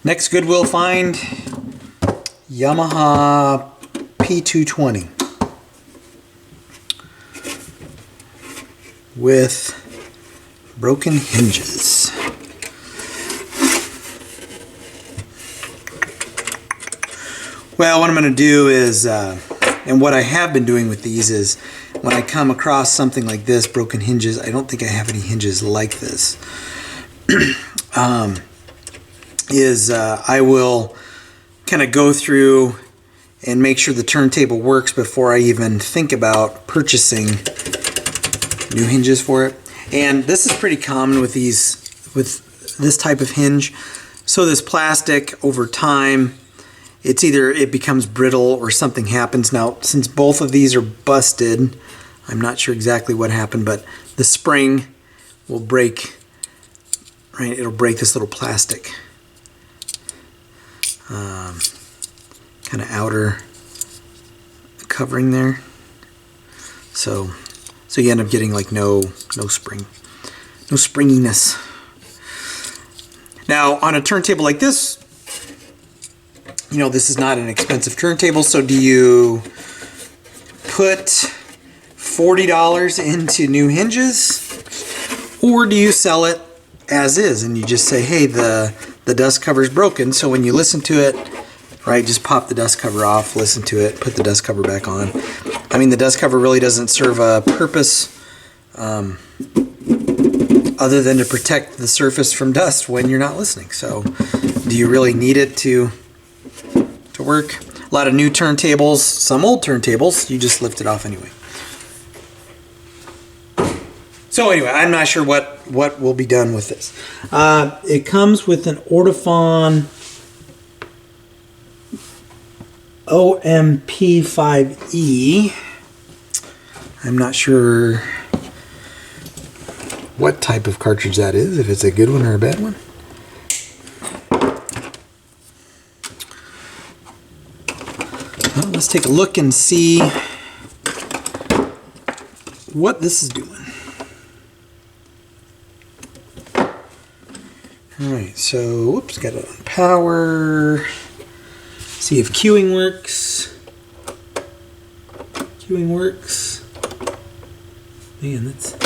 Next Goodwill find, Yamaha P220 with broken hinges. Well, what I'm going to do is, and what I have been doing with these is, when I come across something like this, broken hinges, I don't think I have any hinges like this, I will kind of go through and make sure the turntable works before I even think about purchasing new hinges for it. And this is pretty common with this type of hinge. So this plastic, over time, it's either it becomes brittle or something happens. Now, since both of these are busted, I'm not sure exactly what happened, but the spring will break, right? It'll break this little plastic kind of outer covering there. So you end up getting like no spring, no springiness. Now, on a turntable like this, you know, this is not an expensive turntable, so do you put $40 into new hinges, or do you sell it as is and you just say, hey, the dust cover is broken, so when you listen to it, right, just pop the dust cover off, listen to it, put the dust cover back on. I mean, the dust cover really doesn't serve a purpose other than to protect the surface from dust when you're not listening. So do you really need it to work? A lot of new turntables, some old turntables, you just lift it off anyway. So anyway, I'm not sure what will be done with this. It comes with an Ortofon OMP5E. I'm not sure what type of cartridge that is, if it's a good one or a bad one. Well, let's take a look and see what this is doing. Alright, so, whoops, got it on power. See if queuing works. Queuing works. Man, that's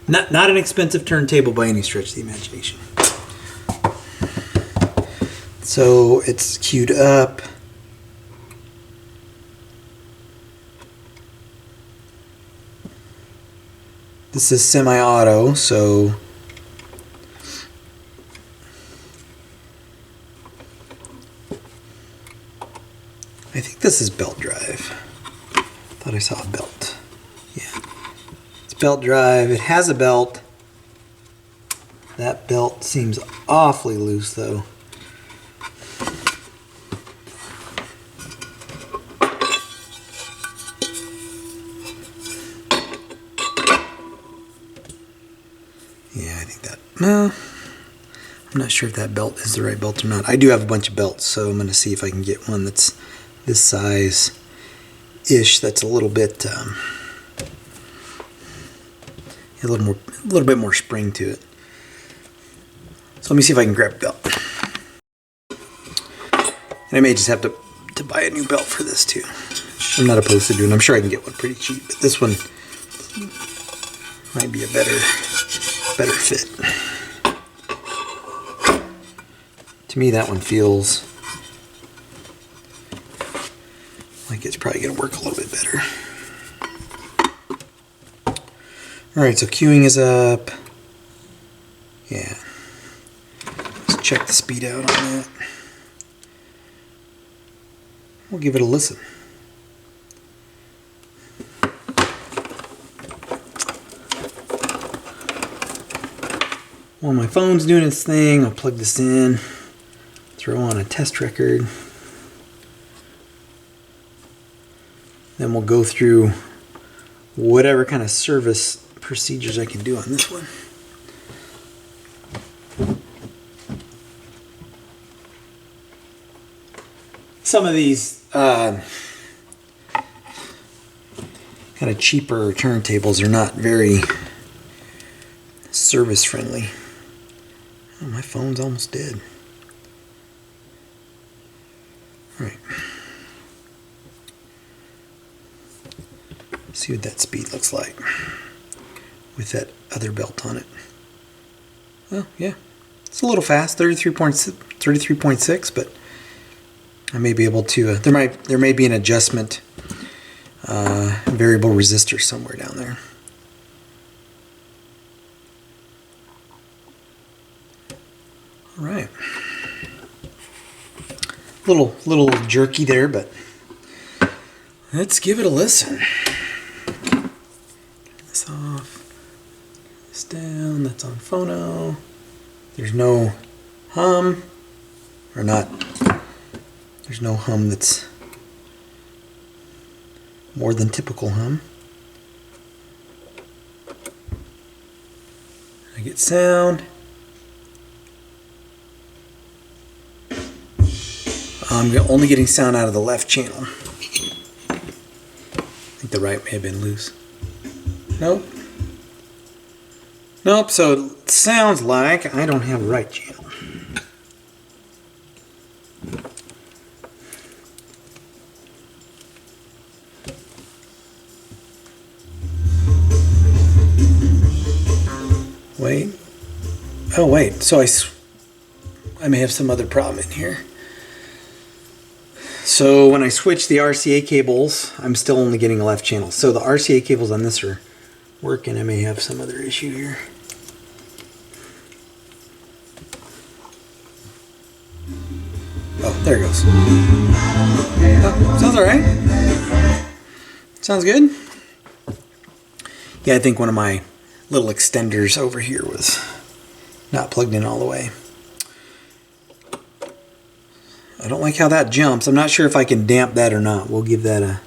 not an expensive turntable by any stretch of the imagination. So it's queued up. This is semi-auto, so I think this is belt drive. Thought I saw a belt. Yeah. It's belt drive. It has a belt. That belt seems awfully loose though. Yeah, I think that, no, I'm not sure if that belt is the right belt or not. I do have a bunch of belts, so I'm going to see if I can get one that's this size-ish, that's a little bit, a little bit more spring to it. So let me see if I can grab a belt. And I may just have to buy a new belt for this too. I'm not opposed to doing. I'm sure I can get one pretty cheap, but this one might be a better fit. To me, that one feels like it's probably going to work a little bit better. Alright, so queuing is up. Yeah. Let's check the speed out on that. We'll give it a listen. While my phone's doing its thing, I'll plug this in, throw on a test record. Then we'll go through whatever kind of service procedures I can do on this one. Some of these kind of cheaper turntables are not very service friendly. Oh, my phone's almost dead. All right. See what that speed looks like with that other belt on it. Oh, yeah. It's a little fast, 33.6, but I may be able to, there may be an adjustment, variable resistor somewhere down there. All right. Little jerky there, but let's give it a listen. Turn this off, this down, that's on phono. There's no hum, or not, there's no hum that's more than typical hum. I get sound. I'm only getting sound out of the left channel. I think the right may have been loose. Nope. Nope, so it sounds like I don't have a right channel. Wait. Oh, wait. So I may have some other problem in here. So when I switch the RCA cables, I'm still only getting a left channel. So the RCA cables on this are working. I may have some other issue here. Oh, there it goes. Oh, sounds all right. Sounds good. Yeah, I think one of my little extenders over here was not plugged in all the way. I don't like how that jumps. I'm not sure if I can damp that or not. We'll give that a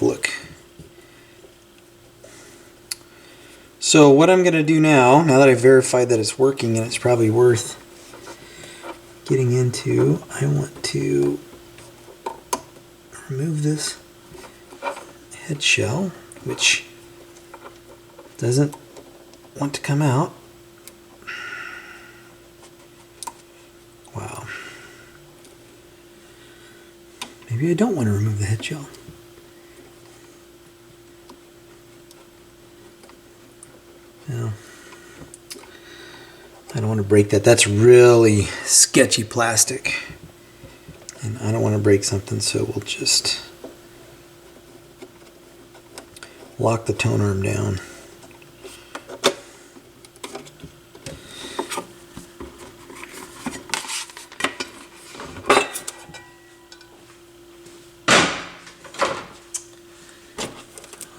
look. So what I'm going to do now that I've verified that it's working and it's probably worth getting into, I want to remove this head shell, which doesn't want to come out. Wow. Maybe I don't want to remove the head shell. No. I don't want to break that. That's really sketchy plastic. And I don't want to break something, so we'll just lock the tone arm down.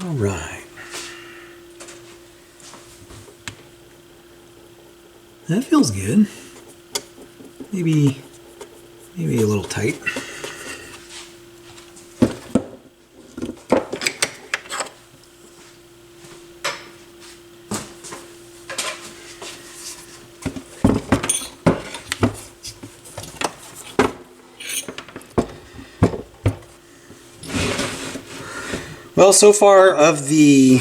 All right. That feels good. Maybe a little tight. Well, so far of the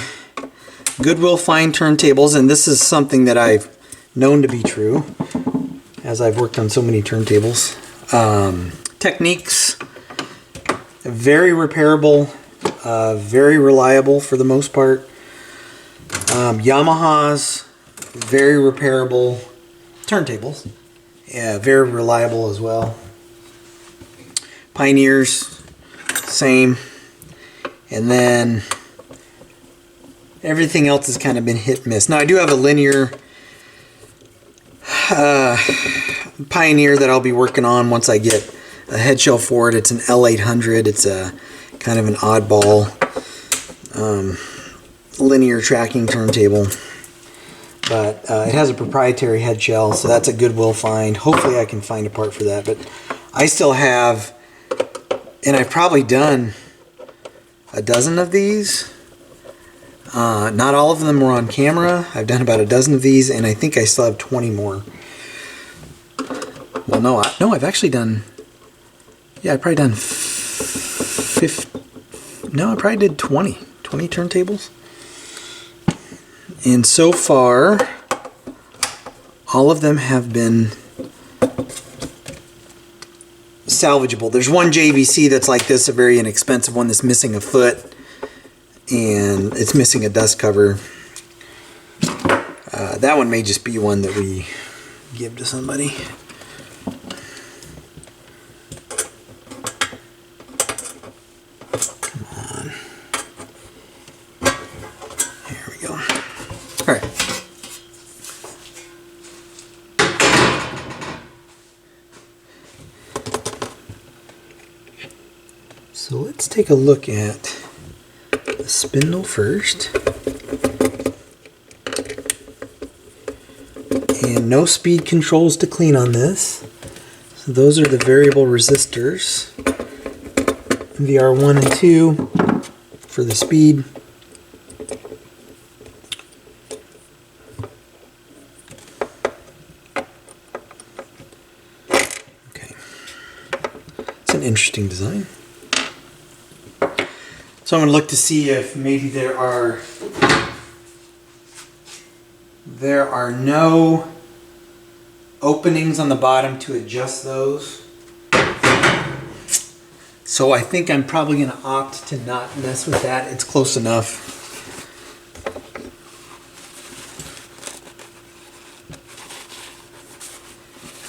Goodwill fine turntables, and this is something that I've known to be true as I've worked on so many turntables. Techniques, very repairable, very reliable for the most part. Yamaha's, very repairable turntables, yeah, very reliable as well. Pioneers, same. And then everything else has kind of been hit and miss. Now I do have a linear Pioneer that I'll be working on once I get a head shell for it. It's an L800. It's a kind of an oddball linear tracking turntable. But it has a proprietary head shell, so that's a Goodwill find. Hopefully I can find a part for that. But I still have, and I've probably done a dozen of these. Not all of them were on camera. I've done about a dozen of these, and I think I still have 20 more. Well, no, I've actually done, yeah, I've probably done 50, no, I probably did 20 turntables. And so far, all of them have been salvageable. There's one JVC that's like this, a very inexpensive one that's missing a foot, and it's missing a dust cover. That one may just be one that we give to somebody. Come on. There we go. All right. So let's take a look at the spindle first. And no speed controls to clean on this. So those are the variable resistors. VR1 and 2 for the speed. Okay. It's an interesting design. So I'm going to look to see if maybe there are no openings on the bottom to adjust those. So I think I'm probably going to opt to not mess with that. It's close enough.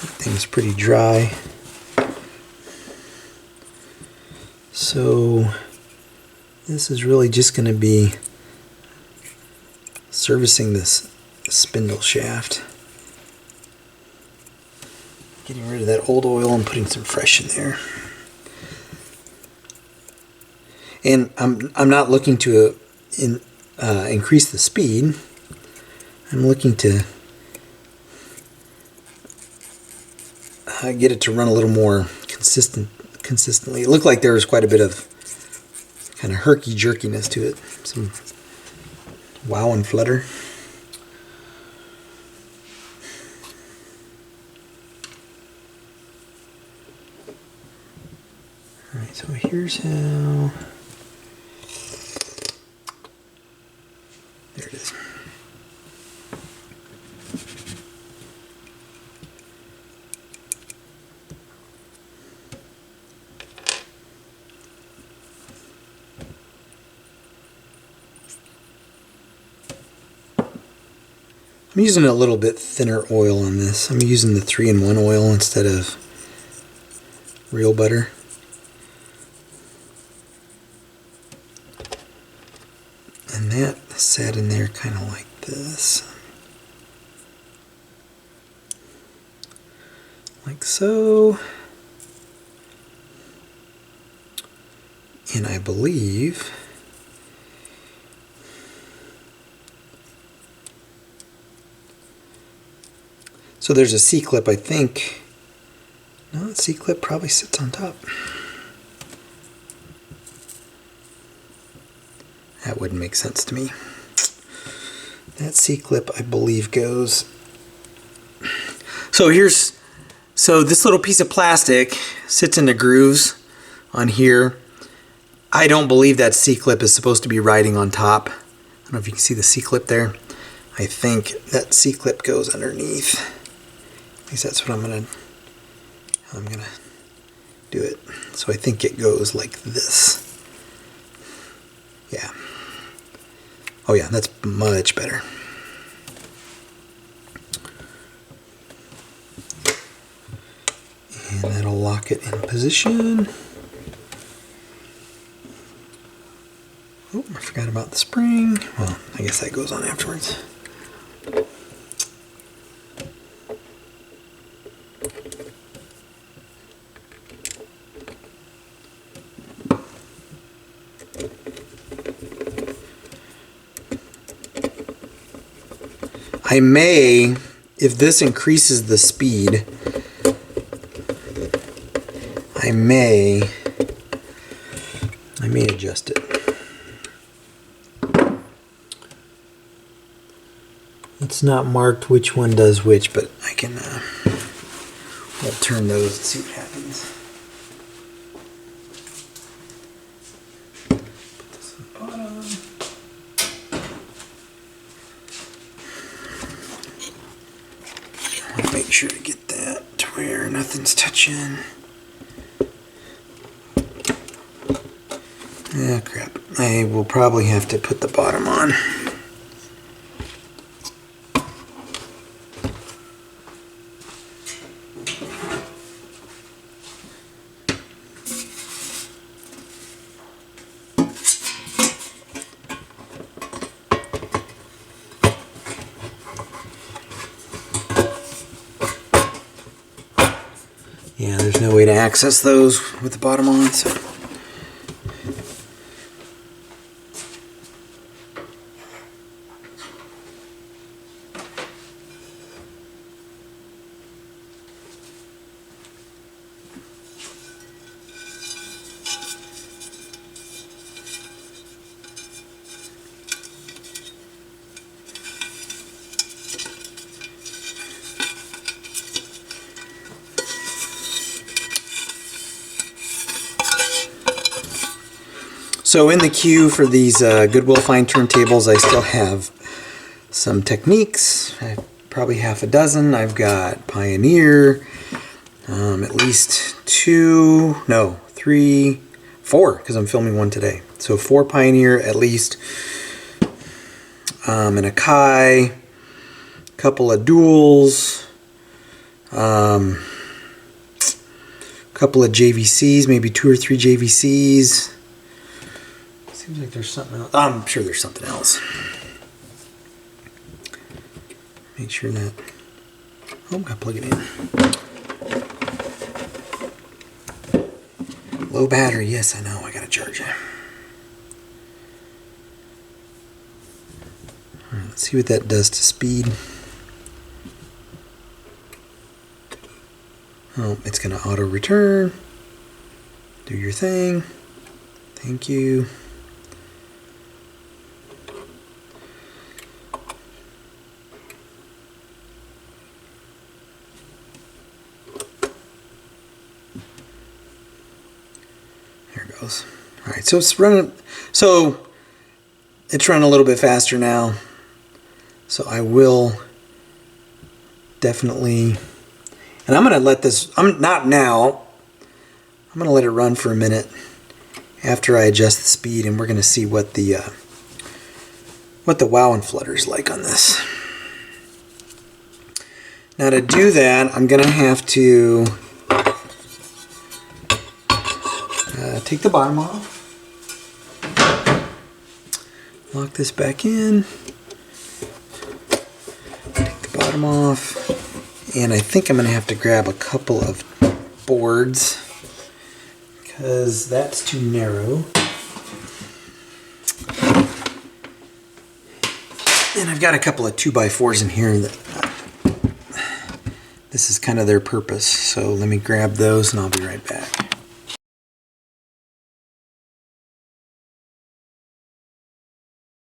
That thing's pretty dry. So this is really just going to be servicing this spindle shaft. Getting rid of that old oil and putting some fresh in there. And I'm not looking to increase the speed. I'm looking to get it to run a little more consistently. It looked like there was quite a bit of kind of herky-jerkiness to it. Some wow and flutter. Alright, so here's how... There it is. I'm using a little bit thinner oil on this. I'm using the 3-in-1 oil instead of real butter. And that sat in there kind of like this. Like so. And I believe so there's a C-clip, I think. No, the C-clip probably sits on top. That wouldn't make sense to me. That C-clip, I believe, goes... So this little piece of plastic sits in the grooves on here. I don't believe that C-clip is supposed to be riding on top. I don't know if you can see the C-clip there. I think that C-clip goes underneath. At least that's what I'm gonna do it. So I think it goes like this. Yeah. Oh yeah, that's much better. And that'll lock it in position. Oh, I forgot about the spring. Well, I guess that goes on afterwards. I may, if this increases the speed, I may adjust it. It's not marked which one does which, but I can we'll turn those and see what happens. Put this on the bottom. make sure to get that to where nothing's touching. Ah, crap. I will probably have to put the bottom on. Yeah, there's no way to access those with the bottom on, so. So in the queue for these Goodwill fine turntables, I still have some Techniques. I have probably half a dozen. I've got Pioneer, at least 2, no, 3, 4, because I'm filming one today. So 4 Pioneer at least, and a Kai, couple of Duals, couple of JVCs, maybe 2 or 3 JVCs. Seems like there's something else. I'm sure there's something else. Make sure that. Oh, gotta plug it in. Low battery. Yes, I know. I gotta charge it. All right, let's see what that does to speed. Oh, it's gonna auto return. Do your thing. Thank you. All right, so it's running. So it's running a little bit faster now. So I will definitely, and I'm going to let this. I'm not now. I'm going to let it run for a minute after I adjust the speed, and we're going to see what the wow and flutter is like on this. Now to do that, I'm going to have to take the bottom off, lock this back in, take the bottom off, and I think I'm going to have to grab a couple of boards because that's too narrow. And I've got a couple of 2x4s in here that this is kind of their purpose, so let me grab those and I'll be right back.